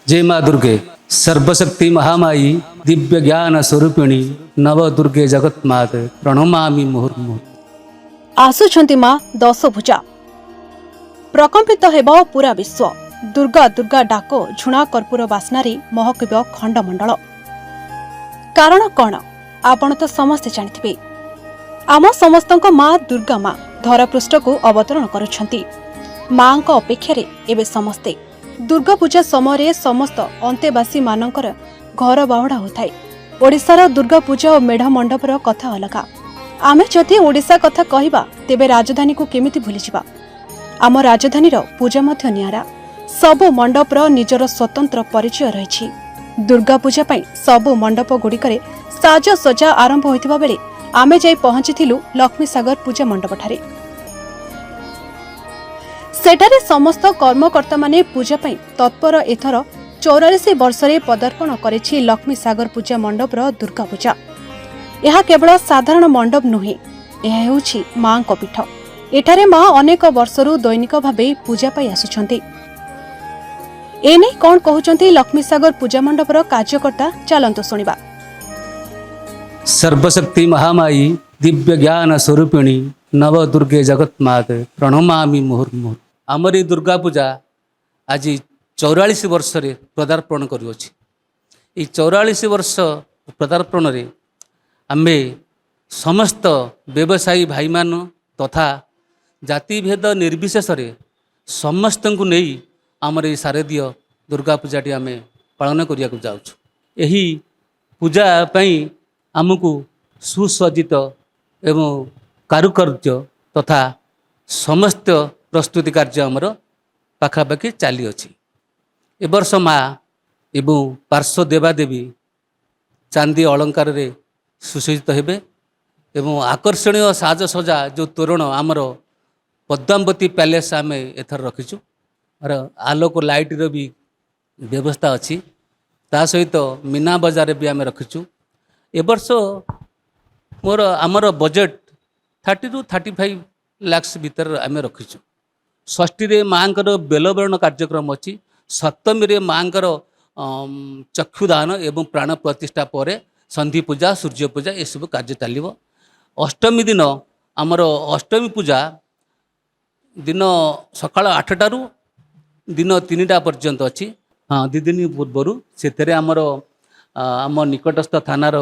जय माँ दुर्गे सर्वशक्ति महामाई दिव्य ज्ञान स्वरूपिणी नव दुर्गे जगत माते प्रणमामि मुहुर्मुहुः। आसुछंती माँ दश भुजा प्रकंपित हेब पूरा विश्व। दुर्गा दुर्गा डाक झुणा कर्पूर बास्नारी महकिब खंडमंडल। कारण कौन आपण तो समस्ते जानिथिबे। आम समस्तक माँ दुर्गा माँ धरापृष्ठ को अवतरण करुछंती। माँ अपेक्षा एवं समस्ते दुर्गा पूजा समय समस्त अंतेवासी मानकर घर बाहुड़ा होता है। ओडिशार दुर्गा पूजा और मेढ़ मंडपर कथा अलगा। आमे जदि ओडिशा कथा कहबा तेबे राजधानी को केमिति भूली जिबा। आम राजधानीर पूजा मध्य नियारा। सबु मंडपर निजर स्वतंत्र परिचय रहिछि। दुर्गा पूजा पई सबु मंडप गुड़िकरे साज सजा आरंभ होइतिबा बेले आमे जाई पहुंचिथिलु लक्ष्मी सागर पूजा मंडप ठारे। सेठारे समस्त कर्मकर्ता माने पूजा पई तत्पर। एथर 44 वर्षरे पदार्पण करिछि लक्ष्मी सागर पूजा मंडपर दुर्गा पूजा। यह केवल साधारण मंडप नुहे, यह हेउछि मां को पीठ। एठारे मां अनेक वर्षरु दैनिक भावे पूजा पाई आसुछंती। एने कोन कहउछंती लक्ष्मी सागर पूजा मंडपर कार्यकर्ता चलंतु सुनिबा। सर्वशक्ति महामाई दिव्य ज्ञान स्वरूपिणी नव दुर्गे जगत माते प्रणमामि मुहुर्मुहुः। आमरी दुर्गा पूजा आज 44 वर्ष रे पदार्पण करुछि। ई 44 वर्ष पदार्पण रे आम्भे समस्त व्यवसायी भाई मान तथा जाति भेद निर्विशेष रे समस्त को नहीं आमर ये शारदीय दुर्गा पूजाटी आम पालन करिया जाउछु। एही पूजा पई आमको सुसज्जित एवं कारुकार्य तथा समस्त प्रस्तुति कार्य आमर पाखापाखि चली अछि। ए वर्ष माँ एवं पार्श्व देवादेवी चांदी अलंकार रे सुसज्जित हेबे एवं आकर्षणीय साजसजा जो तोरण आमर पद्मावती पैलेस आम एथर रखीचु। और आलोक लाइट रो भी व्यवस्था अच्छी। ता सहित मीना बजार भी आम रखीचु। ए वर्ष मोर आमर बजेट 30 to 35 लाख भीतर आम रखीचु। षष्ठी रे माँकर बेलवरण कार्यक्रम अच्छी। सप्तमी रे माँकर चक्षुदान एवं प्राण प्रतिष्ठा पर संधि पूजा सूर्य पूजा ये सब कार्य चलो। अष्टमी दिन आमर अष्टमी पूजा दिन सकाळ 8टारू दिन 3टा पर्यंत अच्छी। हाँ 2 दिन पूर्वर से आमर आम निकटस्थ थानार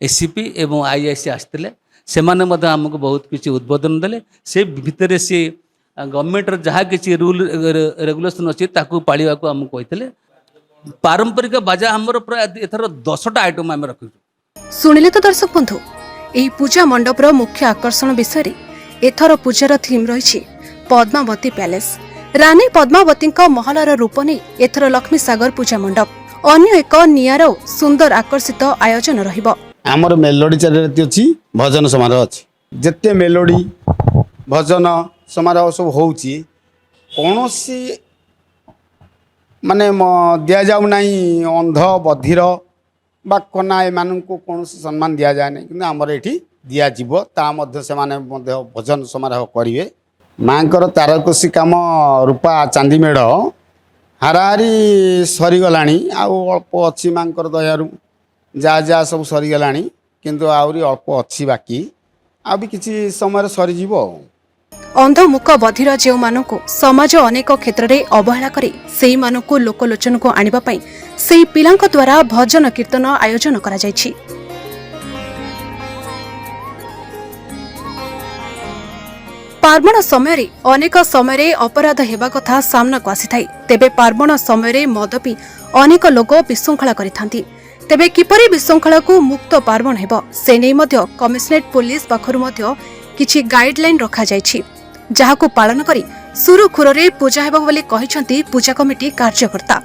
एसीपी एवं आईआईसी आसते से आमको बहुत किसी उद्बोधन देले। से भितर से गवर्नमेंट जहाँ किसी रूल रेगुलेशन अच्छी ताकू पालिया को आमको कहते। पारंपरिक बाजा आमर प्राय एथर 10टा आइटम आम रखी। सुनिले तो दर्शक बंधु, एही पूजा मंडपर मुख्य आकर्षण विषय एथर पूजार थीम रही पद्मावती पैलेस। रानी पद्मावती महलार रूप नहीं एथर लक्ष्मी सागर पूजा मंडप अन्य एक नियारा सुंदर आकर्षित आयोजन रहिबो। आमर मेलोडी चारिराती अच्छी, भजन समारोह अच्छी। जिते मेलोडी भजन समारोह सब होउची कौनसी माने दिया जाऊ नहीं अंध बधिर बा कना एमान को कौन सम्मान दि जाए नहीं कि आमर ये दिज्व ता से भजन समारोह करेंगे। माँकर तारकसी कम रूपा चांदी मेढ़ हाराहारी सरीगला अल्प अच्छी माँकर दयारू जा जा सब सरीगला किंतु आहरी अल्प अच्छी बाकी आ भी किसी समय सरीजीव। अंधमुख बधिर जो मानकु समाज अनेक क्षेत्र में अवहेला करे सेही मानकु लोकलोचन को आनिबा पई सेही पिलांक द्वारा भजन कीर्तन आयोजन करा जायछि। पार्वण समय अनेक समय अपराध हेबा कथा सामना को आसी। तेबे पार्वण समय मद पी अनेक लोक विशृंखला करिथांती। तेबे किपरि विशृंखला को मुक्त पार्वण हेबो से नै मध्य कमिशनरेट पुलिस पाखरु मध्य किछि गाइडलाइन रखा जायछि, जहाको पालन करी सुरुखुरे पूजा हेबो बोली कहिसंती पूजा कमिटी कार्यकर्ता।